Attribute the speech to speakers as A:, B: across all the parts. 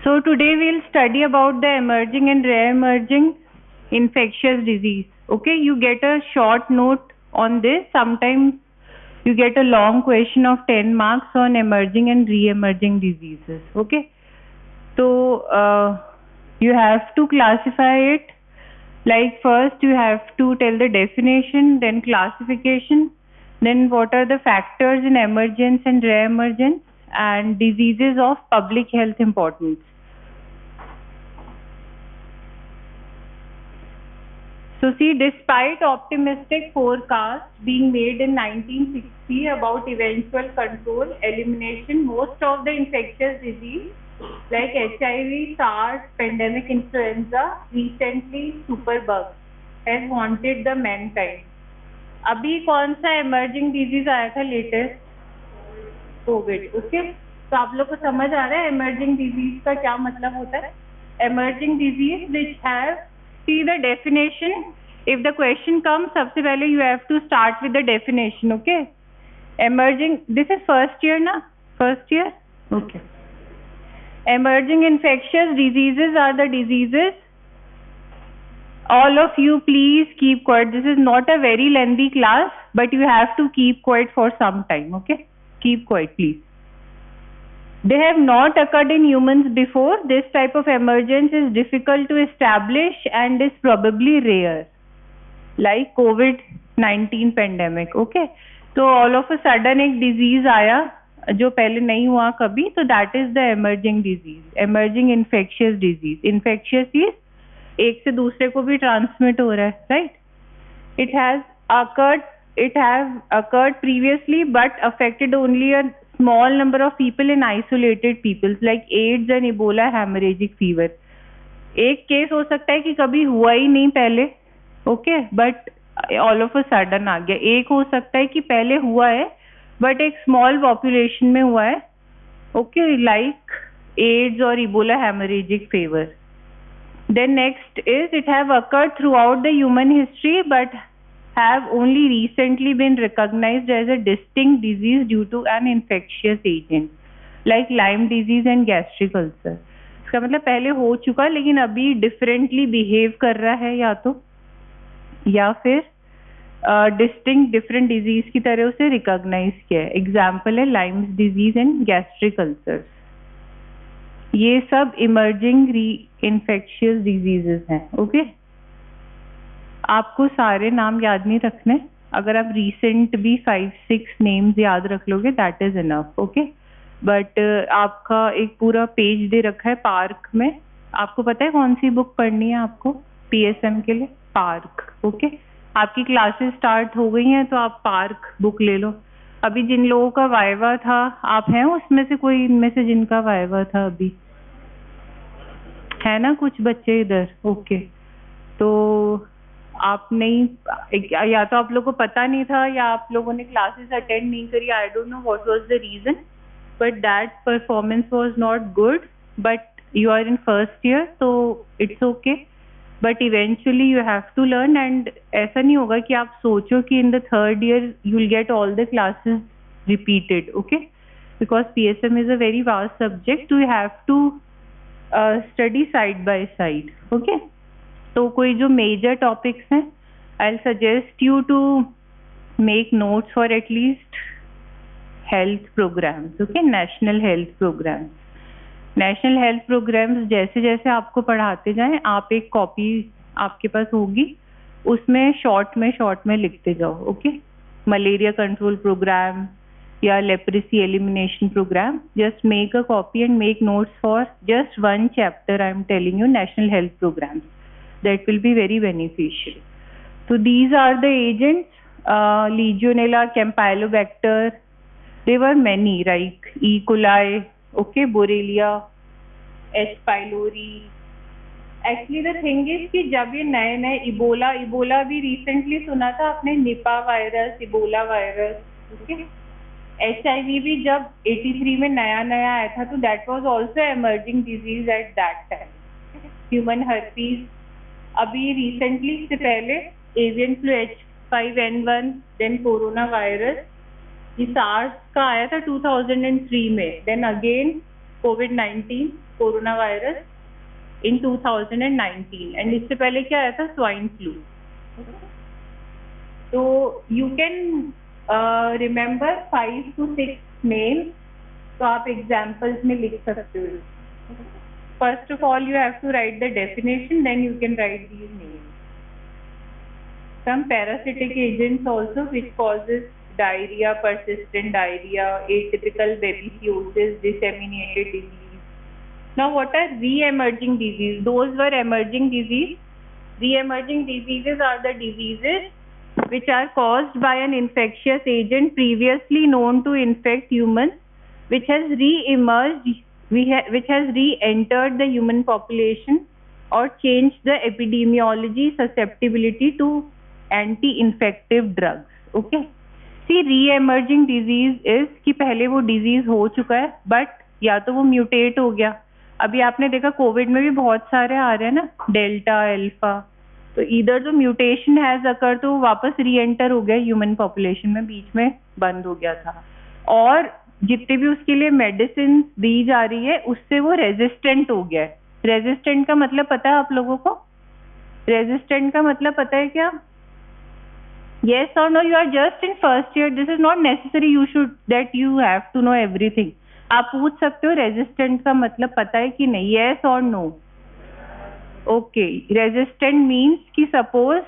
A: So today we'll study about the emerging and rare emerging infectious disease. Okay, you get a short note on this. Sometimes you get a long question of 10 marks on emerging and re-emerging diseases. Okay, so you have to classify it. Like first you have to tell the definition, then classification, then what are the factors in emergence and rare emergence, and diseases of public health importance. So see, despite optimistic forecasts being made in 1960 about eventual control, elimination, most of the infectious disease like HIV, SARS, pandemic influenza, recently superbugs has haunted the mankind. अभी कौन सा emerging disease आया था latest? Covid. Okay, तो आप लोग को समझ आ रहा है emerging disease का क्या मतलब होता है? Emerging disease which have, see the definition. If the question comes, सबसे पहले you have to start with the definition. Okay, emerging, this is first year ना? First year? Okay. Emerging infectious diseases are the diseases. All of you please keep quiet. This is not a very lengthy class, but you have to keep quiet for some time. Okay, keep quiet please. They have not occurred in humans before. This type of emergence is difficult to establish and is probably rare, like COVID-19 pandemic. Okay, तो all of a sudden एक disease आया जो पहले नहीं हुआ कभी, तो that is the emerging disease, emerging infectious disease. Infectious is एक से दूसरे को भी transmit हो रहा है, right? It has occurred previously but affected only a small number of people in isolated peoples like AIDS and Ebola hemorrhagic fever. एक case हो सकता है कि कभी हुआ ही नहीं पहले, okay, but all of a sudden आ गया. एक हो सकता है कि पहले हुआ है बट एक स्मॉल पॉपुलेशन में हुआ है, ओके, लाइक एड्स और Ebola haemorrhagic fever. Then next is it have occurred throughout the human history but have only recently been recognised as a distinct disease due to an infectious agent like Lyme disease and gastric ulcer. इसका मतलब पहले हो चुका लेकिन अभी differently behave कर रहा है, या फिर डिस्टिंक्ट डिफरेंट डिजीज की तरह उसे रिकॉग्नाइज किया है. एग्जाम्पल है Lyme's disease and gastric ulcers. ये सब इमर्जिंग री इन्फेक्शियस डिजीजेस हैं. ओके, आपको सारे नाम याद नहीं रखने. अगर आप रिसेंट भी 5-6 नेम्स याद रख लोगे that is enough. Okay, but आपका एक पूरा पेज दे रखा है पार्क में. आपको पता है कौन सी बुक पढ़नी है आपको पीएसएम के लिए? पार्क. ओके, आपकी क्लासेस स्टार्ट हो गई हैं तो आप पार्क बुक ले लो. अभी जिन लोगों का वाइवा था, आप हैं उसमें से कोई, इनमें से जिनका वाइवा था अभी है ना? कुछ बच्चे इधर. ओके, तो आप नहीं, या तो आप लोगों को पता नहीं था या आप लोगों ने क्लासेस अटेंड नहीं करी. I don't know what was the reason, but that performance was not good. But you are in first year तो it's okay, but eventually you have to learn. And ऐसा नहीं होगा कि आप सोचो कि in the third year you will get all the classes repeated. Okay, because PSM is a very vast subject. You have to study side by side. Okay, तो कोई जो मेजर टॉपिक्स हैं, I will suggest you to make notes for at least health programmes. Okay, national health programmes. National health programmes जैसे जैसे आपको पढ़ाते जाएं, आप एक कॉपी आपके पास होगी, उसमें शॉर्ट में लिखते जाओ. ओके, मलेरिया कंट्रोल प्रोग्राम या leprosy elimination programme, just make a copy and make notes for just one chapter. I am telling you national health programmes, that will be very beneficial. So these are the agents, Legionella, Campylobacter. There were many, like E. coli, okay, Borrelia, H. pylori. Actually the thing is कि जब ये नए Ebola भी recently सुना था आपने, Nipah virus, Ebola virus. Okay, HIV भी जब 83 में नया आया था तो that was also emerging disease at that time. Human herpes. अभी रिसेंटली से पहले avian flu H5N1, then corona virus, ये सार्स का आया था 2003 में, then again COVID-19 corona virus in 2019 and इससे पहले क्या आया था, स्वाइन फ्लू। तो you can remember 5 to 6 names, तो आप examples में लिख सकते हो। First of all you have to write the definition, then you can write these names. Some parasitic agents also which causes diarrhea, persistent diarrhea, atypical babesiosis, disseminated disease. Now what are re-emerging diseases? Those were emerging disease. Re-emerging diseases are the diseases which are caused by an infectious agent previously known to infect humans, which has re-emerged, which has re-entered the human population or changed the epidemiology susceptibility to anti-infective drugs. Okay. See, re-emerging disease is कि पहले वो disease हो चुका है but या तो वो mutate हो गया। अभी आपने देखा कोविड में भी बहुत सारे आ रहे हैं ना, डेल्टा, अल्फा, तो इधर जो म्यूटेशन हैज अकर तो वापस री एंटर हो गया ह्यूमन पॉपुलेशन में, बीच में बंद हो गया था। और जितने भी उसके लिए मेडिसिन दी जा रही है उससे वो रेजिस्टेंट हो गया है। रेजिस्टेंट का मतलब पता है आप लोगों को? रेजिस्टेंट का मतलब पता है क्या? Yes or no? You are just in first year. This is not necessary you should that you have to know everything. आप पूछ सकते हो रेजिस्टेंट का मतलब पता है कि नहीं, yes or no? Okay, resistant means कि suppose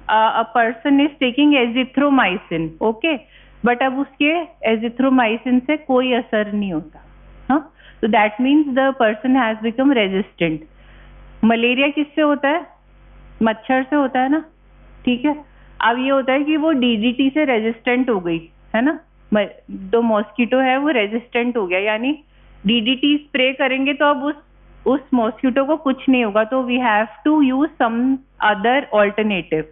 A: a person is taking azithromycin, okay, but अब उसके azithromycin से कोई असर नहीं होता, हाँ, so that means the person has become resistant. Malaria किससे होता है? मच्छर से होता है ना, ठीक है। अब ये होता है कि वो डीडीटी से रेजिस्टेंट हो गई है ना, जो मॉस्किटो है वो रेजिस्टेंट हो गया, यानी डीडीटी स्प्रे करेंगे तो अब उस मॉस्किटो को कुछ नहीं होगा, तो we have to use some other alternative.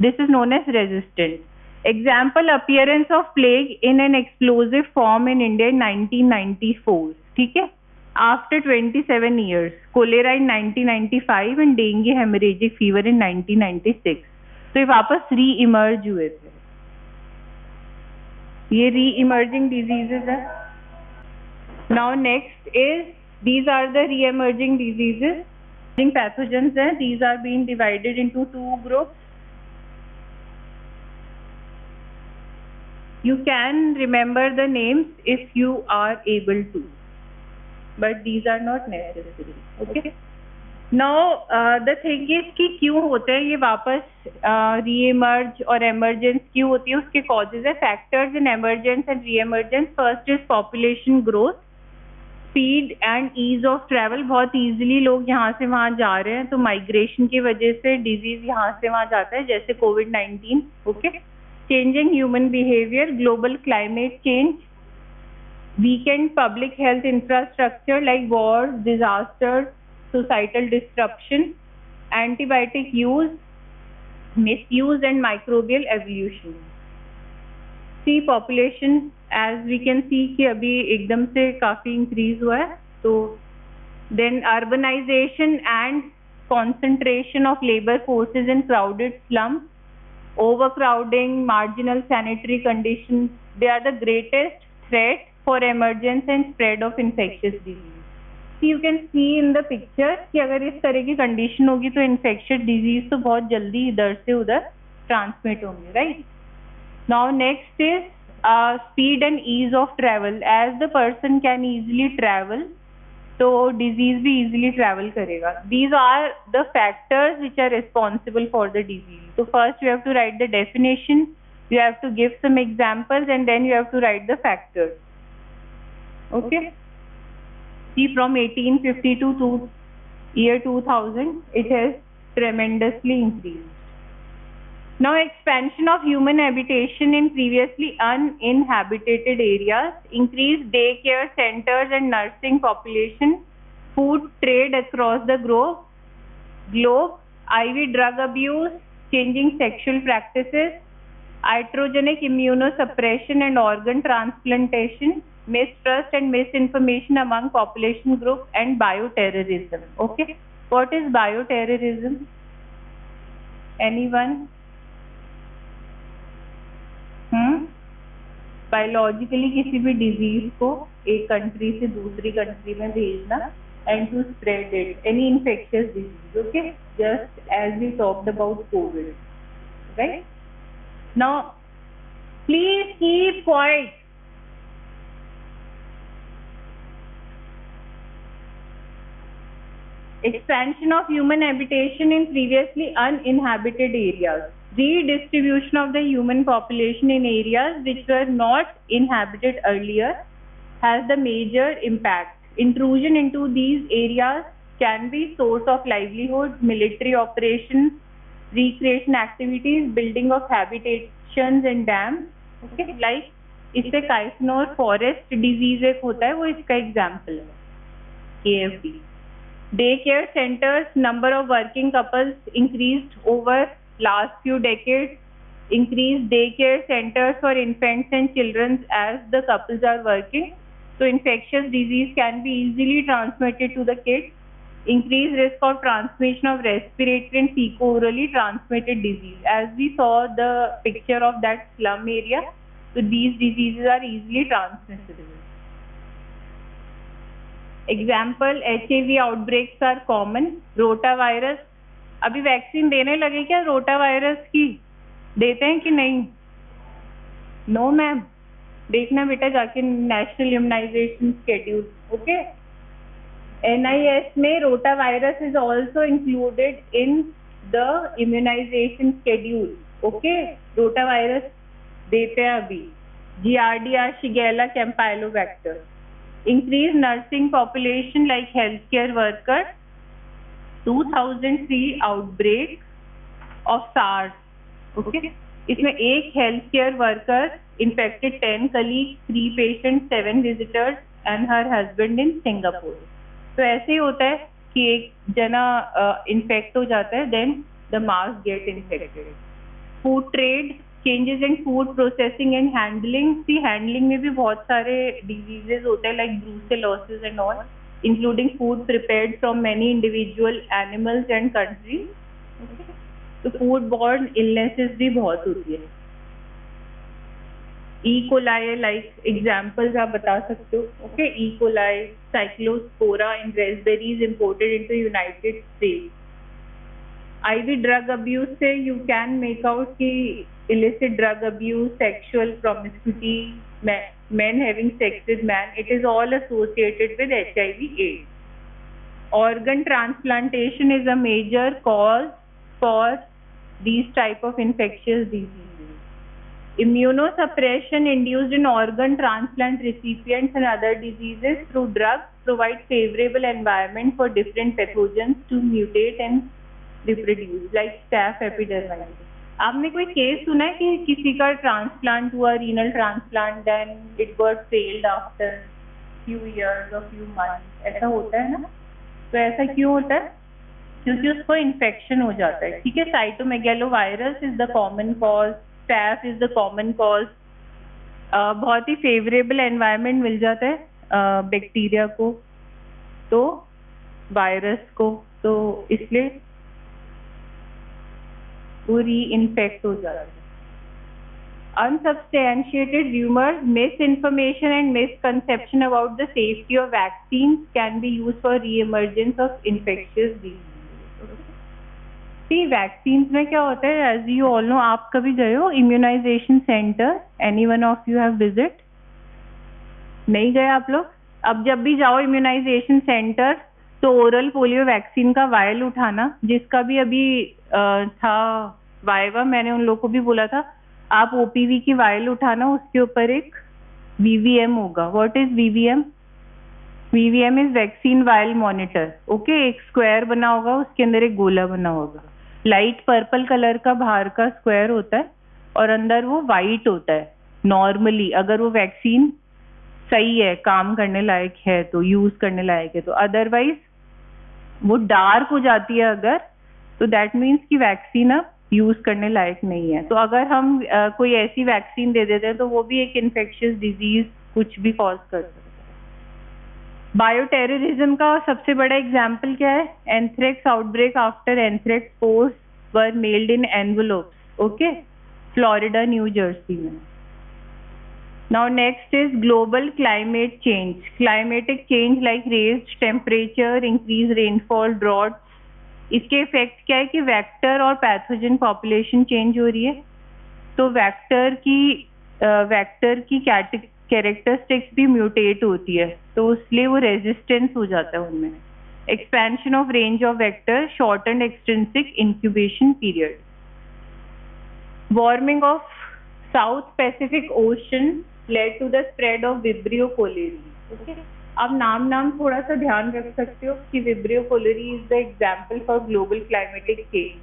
A: This is known as resistant. Example, appearance of plague in an explosive form in India in 1994, ठीक है, after 27 years, cholera in 1995 and dengue haemorrhagic fever in 1996। तो ये वापस री emerge हुए थे, ये री इमर्जिंग डिजीजेज है। Now next is, these are the re-emerging diseases. Pathogens हैं, these are being divided into 2 groups. You can remember the names if you are able to, but these are not necessary. Okay. Now the thing is कि क्यों होते हैं ये वापस re-emerge और emergence क्यों होती है, उसके causes है। Factors in emergence and re-emergence, first is population growth, speed and ease of travel, बहुत इजीली लोग यहाँ से वहाँ जा रहे हैं, तो माइग्रेशन की वजह से डिजीज यहाँ से वहाँ जाता है, जैसे कोविड-19। Okay. Changing human behaviour, global climate change, weakened public health infrastructure like war, disaster, societal disruption, antibiotic use, misuse and microbial evolution. See population, as we can see कि अभी एकदम से काफ़ी इंक्रीज हुआ है, तो then urbanization and concentration of labor forces in crowded slums, overcrowding, marginal sanitary conditions, they are the greatest threat for emergence and spread of infectious disease. You can see in the picture कि अगर इस तरह की condition होगी तो infectious disease तो बहुत जल्दी इधर से उधर ट्रांसमिट होंगे, right. Now next is speed and ease of travel. As the person can easily travel, तो disease भी easily travel करेगा. These are the factors which are responsible for the disease. So first you have to write the definition, you have to give some examples, and then you have to write the factors. Okay. See, from 1852 to year 2000, it has tremendously increased. Now, expansion of human habitation in previously uninhabited areas, increased daycare centers and nursing population, food trade across the globe, IV drug abuse, changing sexual practices, iatrogenic immunosuppression and organ transplantation, mistrust and misinformation among population group, and bioterrorism. Okay, what is bioterrorism? Anyone? Biologically किसी भी disease को एक country से दूसरी country में भेजना and to spread it, any infectious disease, okay, just as we talked about COVID, right? Now please keep quiet. Expansion of human habitation in previously uninhabited areas. Redistribution of the human population in areas which were not inhabited earlier has the major impact. Intrusion into these areas can be source of livelihood, military operations, recreation activities, building of habitations and dams. Okay, like इससे काइसनोर forest disease एक होता है, वो इसका example है, KFD. Daycare centers, number of working couples increased over last few decades. Increased daycare centers for infants and children as the couples are working. So infectious disease can be easily transmitted to the kids. Increased risk of transmission of respiratory and fecal-orally transmitted disease. As we saw the picture of that slum area, so these diseases are easily transmissible. Example HIV outbreaks are common. Rotavirus, अभी vaccine देने लगे क्या rotavirus की? देते हैं कि नहीं? No ma'am, देखना बेटा जाके national immunisation schedule. Okay, NIS में rotavirus is also included in the immunisation schedule. Okay, rotavirus देते हैं अभी. Giardia, Shigella, Campylobacter. Increased nursing population like healthcare workers. 2003 outbreak of SARS. Okay, इसमें एक healthcare worker infected 10 colleagues, 3 patients, 7 visitors and her husband in Singapore. तो ऐसे ही होता है कि एक जना infect हो जाता है, then the mass get infected. Food trade, changes in food processing and handling. See, handling में भी बहुत सारे diseases होते हैं like brucellosis and all, including food prepared from many individual animals and countries. तो food borne illnesses भी बहुत होती है. E. coli like examples आप बता सकते हो. Okay, E. coli, cyclospora in raspberries imported into United States. IV drug abuse से you can make out कि illicit drug abuse, sexual promiscuity, men having sex with man, it is all associated with HIV/AIDS. Organ transplantation is a major cause for these type of infectious diseases. Immunosuppression induced in organ transplant recipients and other diseases through drugs provide favorable environment for different pathogens to mutate and reproduce, like staph epidermidis. आपने कोई case सुना है कि किसी का transplant हुआ, renal transplant, then it got failed after few years और few months, ऐसा होता है ना? तो ऐसा क्यों होता है? क्योंकि उसको इन्फेक्शन हो जाता है. ठीक है, cytomegalovirus is the common cause, staph is the common cause. बहुत ही फेवरेबल एनवायरनमेंट मिल जाता है बैक्टीरिया को, तो वायरस को, तो इसलिए वो री-इन्फेक्ट हो जाता है. Unsubstantiated rumors, misinformation and misconception about the safety of vaccines can be used for re-emergence of infectious diseases. See, vaccines में क्या होता है, as you all know, आप कभी गए हो immunization center? Any one of you have visit? नहीं गए आप लोग? अब जब भी जाओ immunization center तो ओरल पोलियो वैक्सीन का वायल उठाना, जिसका भी अभी था वाइवा, मैंने उन लोगों को भी बोला था आप OPV की वायल उठाना, उसके ऊपर एक VVM होगा. What is VVM? VVM इज वैक्सीन वायल मॉनिटर. ओके, एक स्क्वायर बना होगा, उसके अंदर एक गोला बना होगा. लाइट पर्पल कलर का बाहर का स्क्वायर होता है और अंदर वो वाइट होता है. नॉर्मली अगर वो वैक्सीन सही है, काम करने लायक है, तो यूज करने लायक है, तो अदरवाइज वो डार्क हो जाती है अगर, तो दैट मीन्स कि वैक्सीन अब यूज करने लायक नहीं है. तो अगर हम कोई ऐसी वैक्सीन दे देते हैं तो वो भी एक इन्फेक्शियस डिजीज कुछ भी कॉज कर सकता है. बायो टेररिज्म का सबसे बड़ा एग्जाम्पल क्या है? Anthrax outbreak after anthrax spores were mailed in envelopes. Okay, Florida New Jersey में. Now next is global climate change. Climatic change like raised temperature, increased rainfall, droughts. इसके इफेक्ट क्या है कि वेक्टर और पैथोजन पॉपुलेशन चेंज हो रही है, तो वेक्टर की कैरेक्टरिस्टिक्स भी म्यूटेट होती है, तो इसलिए वो रेजिस्टेंस हो जाता है उनमें. Expansion of range of vector, shorten extrinsic incubation period. Warming of south Pacific ocean led to the spread of Vibrio cholerae. Okay? अब नाम थोड़ा सा ध्यान रख सकते हो कि Vibrio cholerae is the example for global climatic change.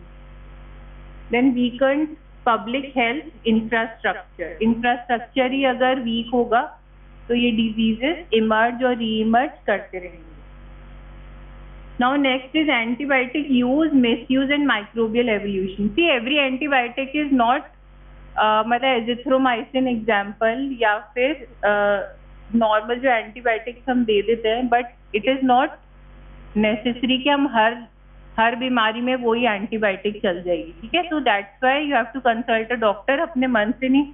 A: Then weakened public health infrastructure. Infrastructure ही अगर weak होगा तो ये diseases emerge और re-emerge करते रहेंगे. Now next is antibiotic use, misuse and microbial evolution. See, every antibiotic is not मतलब azithromycin example या फिर नॉर्मल जो एंटीबायोटिक्स हम दे देते हैं, but it is not necessary कि हम हर बीमारी में वही एंटीबायोटिक चल जाएगी. ठीक है, तो that's why you have to consult a doctor. अपने मन से नहीं.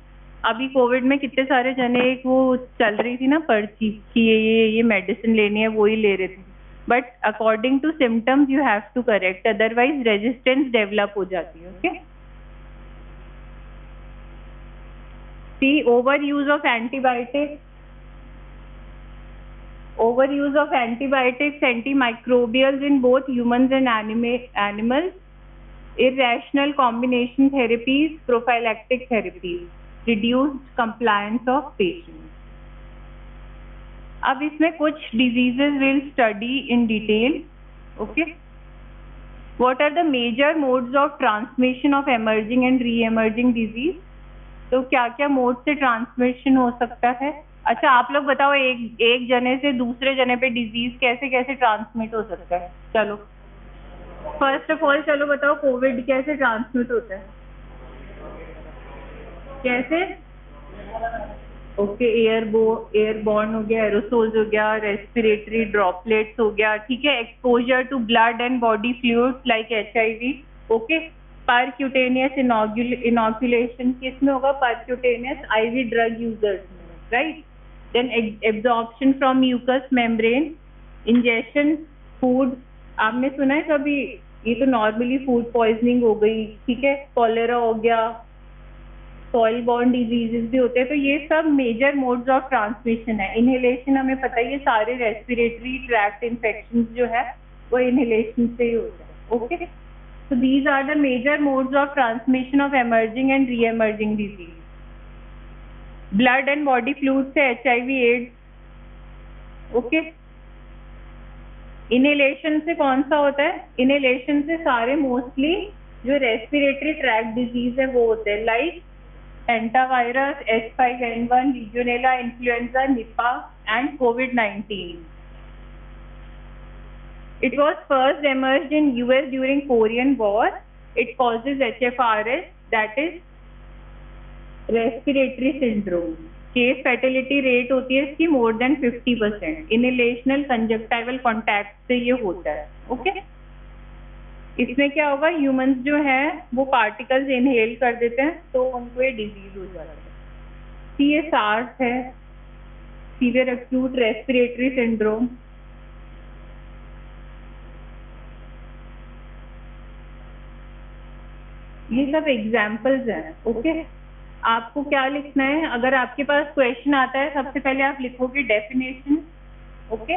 A: अभी कोविड में कितने सारे जने एक वो चल रही थी ना पर्ची कि ये मेडिसिन लेनी है, वो ही ले रहे थे, but according to symptoms you have to correct, otherwise resistance develop हो जाती है. Okay. See, overuse of antibiotics, antimicrobials in both humans and animals, irrational combination therapies, prophylactic therapies, reduced compliance of patients. अब इसमें कुछ diseases will study in detail. Okay. What are the major modes of transmission of emerging and re-emerging disease? तो क्या क्या mode से transmission हो सकता है? अच्छा, आप लोग बताओ, एक जने से दूसरे जने पे डिजीज कैसे कैसे ट्रांसमिट हो सकता है? चलो फर्स्ट ऑफ ऑल चलो बताओ, कोविड कैसे ट्रांसमिट होता है? कैसे? ओके, एयरबॉर्न हो गया, एरोसोल्स हो गया, रेस्पिरेटरी ड्रॉपलेट्स हो गया. ठीक है. Exposure to blood and body fluids like HIV. Okay. Percutaneous inoculation किसमें होगा? परक्यूटेनियस IV ड्रग यूजर्स में, right. Then absorption from mucous membrane, injection food. आपने सुना है कभी? ये तो नॉर्मली फूड पॉइजनिंग हो गई. ठीक है. कॉलेरा हो गया, सॉइल बॉर्न डिजीजेस भी होते हैं. तो ये सब मेजर मोड्स ऑफ ट्रांसमिशन है. इनहेलेशन हमें पता ही है, सारे रेस्पिरेटरी ट्रैक्ट इन्फेक्शन जो है वो इनहेलेशन से ही होता है. Okay. So these are the major modes of transmission of emerging and re-emerging disease. Blood and body fluid से HIV/AIDS. Okay. Inhalation से कौन सा होता है? Inhalation से सारे मोस्टली जो रेस्पिरेटरी ट्रैक्ट डिजीज है वो होते हैं, like hantavirus, H5N1, Legionella, influenza, Nipah and COVID-19. It was first emerged in US during Korean War. It causes HFRS, that is respiratory syndrome. Case fatality rate होती है इसकी more than 50%. Inhalational conjunctival contact से ये होता है. Okay. इसमें क्या होगा? ह्यूमंस जो है वो पार्टिकल्स इनहेल कर देते हैं तो उनको ये डिजीज हो जाता है. ये SARS है, सीवियर एक्यूट रेस्पिरेटरी सिंड्रोम. ये सब एग्जाम्पल्स हैं. ओके. आपको क्या लिखना है? अगर आपके पास क्वेश्चन आता है, सबसे पहले आप लिखोगे definition. Okay.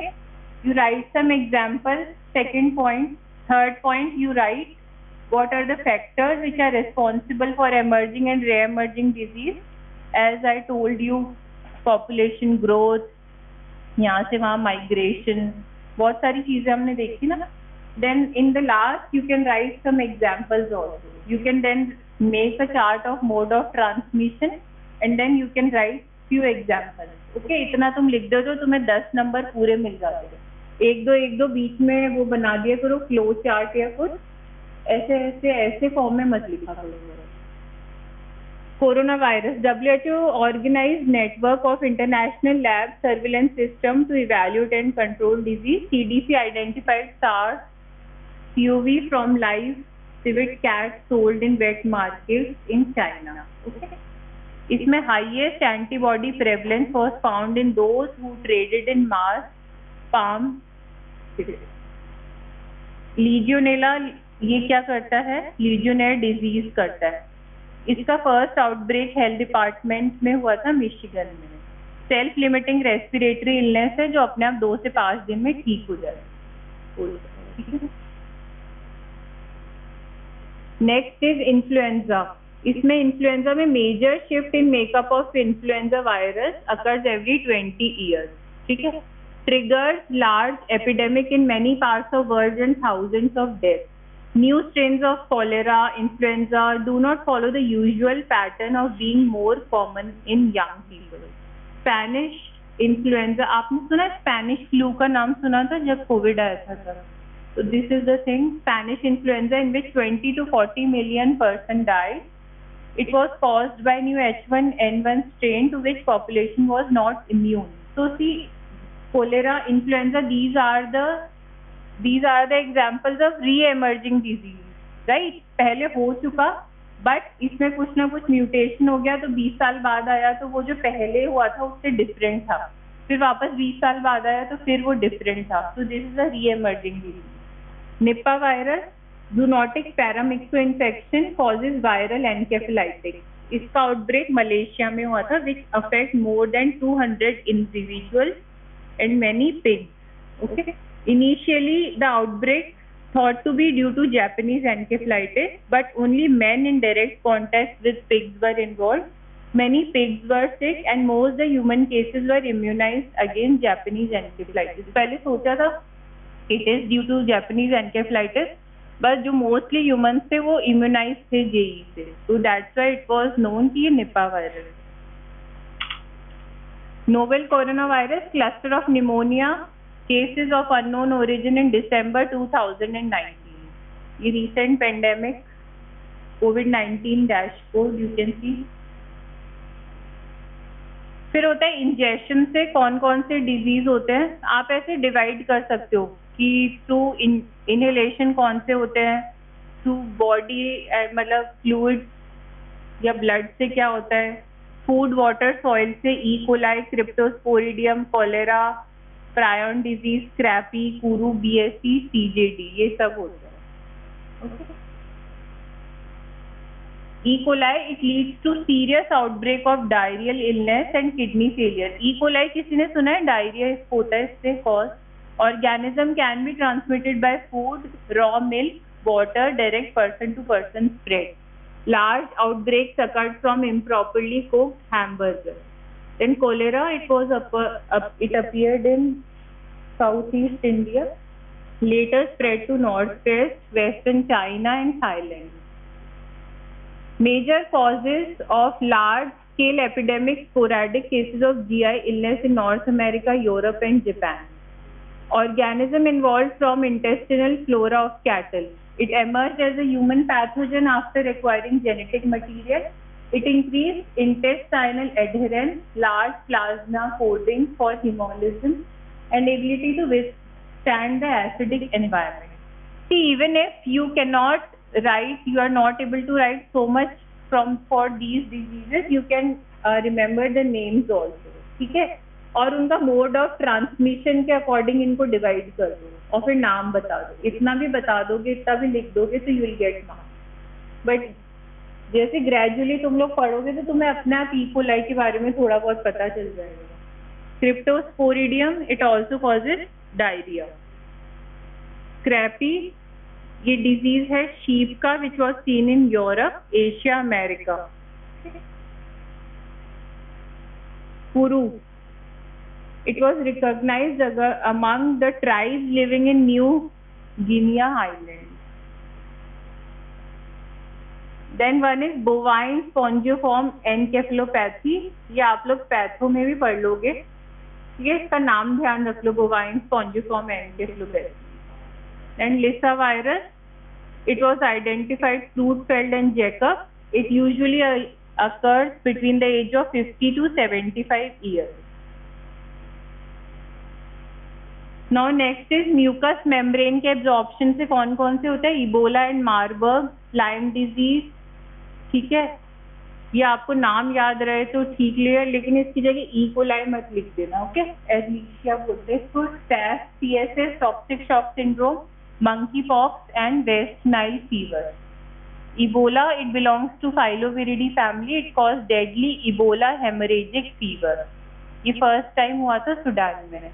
A: You write some example. Second point. Third point, you write what are the factors which are responsible for emerging and re-emerging disease. As I told you, population growth, यहाँ से वहाँ migration, बहुत सारी चीजें हमने देखी ना. Then in the last you can write some examples also. You can then make a chart of mode of transmission and then you can write few examples. Okay, इतना तुम लिख दो तो तुम्हें 10 नंबर पूरे मिल जाते हैं. एक दो बीच में वो बना दिया करो फ्लो चार्ट या कुछ ऐसे फॉर्म में मत लिखा करो. Corona virus. WHO organized network of international lab surveillance system to evaluate and control disease. CDC identified SARS-CoV from live civet cats sold in wet markets in China. Okay. इसमें highest antibody prevalence was found in those who traded in mass palm. Legionella ये क्या करता है, लीजियोनेयर disease करता है। इसका first outbreak health department में हुआ था मिशिगन में। सेल्फ लिमिटिंग रेस्पिरेटरी इलनेस है जो अपने आप 2 से 5 दिन में ठीक हो जाए। Next is influenza. इसमें इन्फ्लुएंजा में major shift in makeup of influenza virus occurs every 20 years, ठीक है। triggers large epidemic in many parts of world and thousands of deaths. New strains of cholera, influenza do not follow the usual pattern of being more common in young people. Spanish influenza, आपने सुना Spanish flu का नाम सुना था जब Covid आया था तब? So this is the thing, Spanish influenza in which 20 to 40 million person died. It was caused by new H1N1 strain to which population was not immune. So see, cholera, influenza, these are the examples of re-emerging disease, right? पहले हो चुका but इसमें कुछ ना कुछ mutation हो गया तो 20 साल बाद आया तो वो जो पहले हुआ था उससे डिफरेंट था, फिर वापस 20 साल बाद आया तो फिर वो डिफरेंट था। तो this is a re-emerging disease. Nipah virus zoonotic paramyxo infection causes viral encephalitis. इसका आउटब्रेक मलेशिया में हुआ था which affect more than 200 individuals and many pigs. Okay. Initially, the outbreak thought to be due to Japanese encephalitis, but only men in direct contact with pigs were involved. Many pigs were sick, and most the human cases were immunized against Japanese encephalitis. पहले सोचा था it is due to Japanese encephalitis, but जो mostly humans थे वो immunized थे JE से, so that's why it was known कि ये Nipah virus. Novel coronavirus cluster of pneumonia cases of unknown origin in December 2019. ये recent pandemic COVID-19 dashboard you can see. फिर होता है इंजेक्शन से कौन कौन से डिजीज होते हैं। आप ऐसे डिवाइड कर सकते हो कि थ्रू इनहेलेशन कौन से होते हैं, थ्रू बॉडी मतलब फ्लूइड या ब्लड से क्या होता है, फूड वाटर सॉइल से E coli, cryptosporidium, cholera, prion disease, scrapie, kuru, BSE, CJD, ये सब होता है। E coli it leads to serious outbreak of diarrhoeal illness and kidney failure. E coli किसी ने सुना है, डायरिया होता है इससे cause. Organism can be transmitted by food, raw milk, water, direct person to person spread. Large outbreaks occurred from improperly cooked hamburgers. Then cholera, it appeared in Southeast India, later spread to Northwest, Western China and Thailand. Major causes of large-scale epidemic sporadic cases of GI illness in North America, Europe and Japan. Organism involved from intestinal flora of cattle. It emerged as a human pathogen after acquiring genetic material. It increased intestinal adherence, large plasma coding for hemolysis, and ability to withstand the acidic environment. See, even if you cannot write, you are not able to write so much for these diseases, you can remember the names also. ठीक है, और उनका mode of transmission के according इनको divide कर दो और फिर नाम बता दो। इतना भी बता दोगे, इतना भी लिख दोगे तो you will get marks. But जैसे ग्रेजुअली तुम लोग पढ़ोगे तो तुम्हें अपने आप ई कोलाई के बारे में थोड़ा बहुत पता चल जाएगा। Cryptosporidium it also causes diarrhoea. Crappy ये डिजीज है शीप का which was seen in Europe, Asia, America. पुरू it was recognized among the tribes living in New Guinea Islands. Then one is bovine spongiform encephalopathy. ये आप लोग patho में भी पढ़ लोगे, ये इसका नाम ध्यान रख लो, bovine spongiform encephalopathy. And Lissa virus, it was identified Creutzfeldt and Jacob. It usually occurs between the age of 50 to 75 years. Now next is mucous membrane के एब्जॉर्प्शन से कौन कौन से होता है, Ebola and Marburg, Lyme disease, ठीक है, ये आपको नाम याद रहे तो ठीक लिया, लेकिन इसकी जगह ई कोलाई मत लिख देना, ओके। एरिलिशिया बोलते हैं इसको। Staph, CSS, toxic shock syndrome, monkey pox and West Nile fever. Ebola, it belongs to Filoviridae family. It caused deadly Ebola hemorrhagic fever. ये फर्स्ट टाइम हुआ था सूडान में।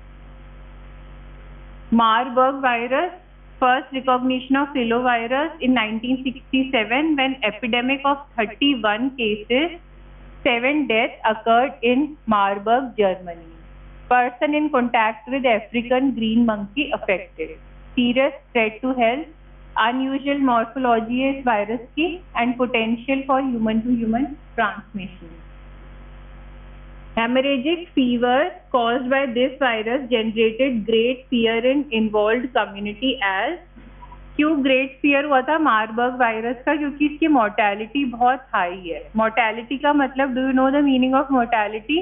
A: Marburg virus, first recognition of filovirus in 1967 when epidemic of 31 cases, 7 deaths occurred in Marburg, Germany. Person in contact with African green monkey affected. Serious threat to health. Unusual morphology is virus की and potential for human to human transmission. Hemorrhagic fever caused by this virus generated great fear in involved community as, क्यों great fear हुआ था Marburg virus का? क्योंकि इसकी mortality बहुत high है। mortality का मतलब, do you know the meaning of mortality?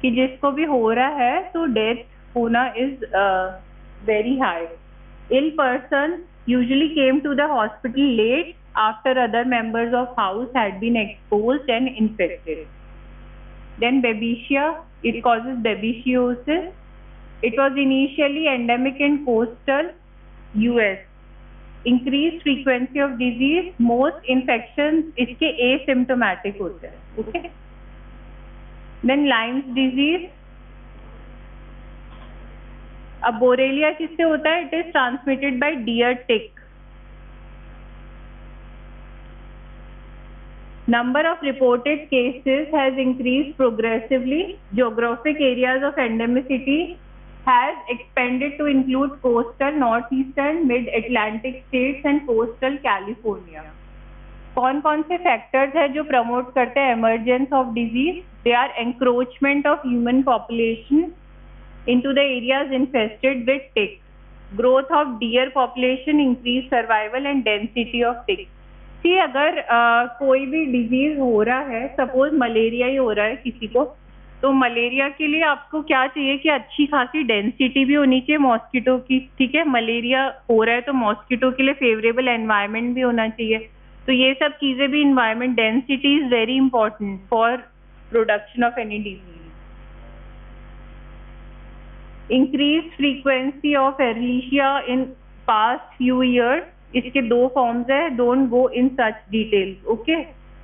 A: कि जिसको भी हो रहा है तो death होना is very high. Ill person usually came to the hospital late after other members of house had been exposed and infected. Then babesia, it causes babesiosis. It was initially endemic in coastal US. Increased frequency of disease, most infections इसके asymptomatic होते हैं, okay? Then Lyme's disease. अब Borrelia किससे होता है? It is transmitted by deer tick. Number of reported cases has increased progressively. Geographic areas of endemicity has expanded to include coastal, northeastern, mid-Atlantic states and coastal California. कौन कौन से factors है जो promote करते हैं emergence of disease? They are encroachment of human population into the areas infested with ticks, growth of deer population, increased survival and density of ticks. See, अगर कोई भी डिजीज हो रहा है, सपोज मलेरिया ही हो रहा है किसी को, तो मलेरिया के लिए आपको क्या चाहिए कि अच्छी खासी डेंसिटी भी होनी चाहिए मॉस्किटो की, ठीक है? मलेरिया हो रहा है तो मॉस्किटो के लिए फेवरेबल एनवायरनमेंट भी होना चाहिए. तो ये सब चीजें भी, environment, density is very important for production of any disease. Increased frequency of Ehrlichia in past few years. इसके दो फॉर्म्स है. Don't go in such details. Okay?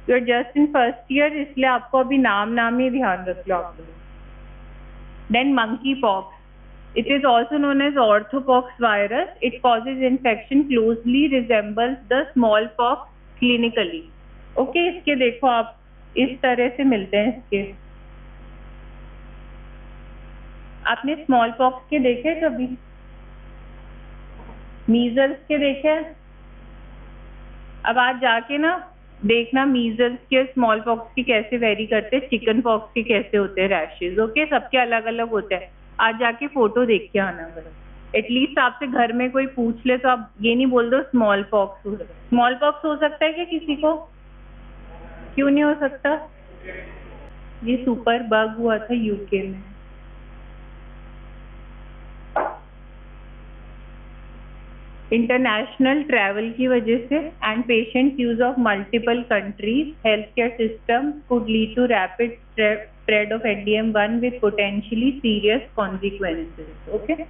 A: You are just in first year, इसलिए आपको अभी नाम ही ध्यान रख लो आप लोग. Then monkeypox. It is also known as orthopox virus. It causes infection closely resembles the smallpox clinically. Okay? इसके देखो आप इस तरह से मिलते हैं इसके. आपने स्मॉल पॉक्स के देखे कभी? मीजल्स के देखे? अब आज जाके ना देखना मीजल्स के, स्मॉल पॉक्स की कैसे वेरी करते हैं, चिकन पॉक्स के कैसे होते हैं रैशेज. ओके, सबके अलग अलग होते हैं. आज जाके फोटो देख के आना. एटलीस्ट आपसे घर में कोई पूछ ले तो आप ये नहीं बोल दो स्मॉल पॉक्स हो. स्मॉल पॉक्स हो सकता है क्या किसी को? क्यों नहीं हो सकता? ये सुपर बग हुआ था यूके में. इंटरनेशनल ट्रैवल की वजह से and patient use of multiple countries, health care system could lead to rapid spread of NDM1 with potentially serious consequences. Okay.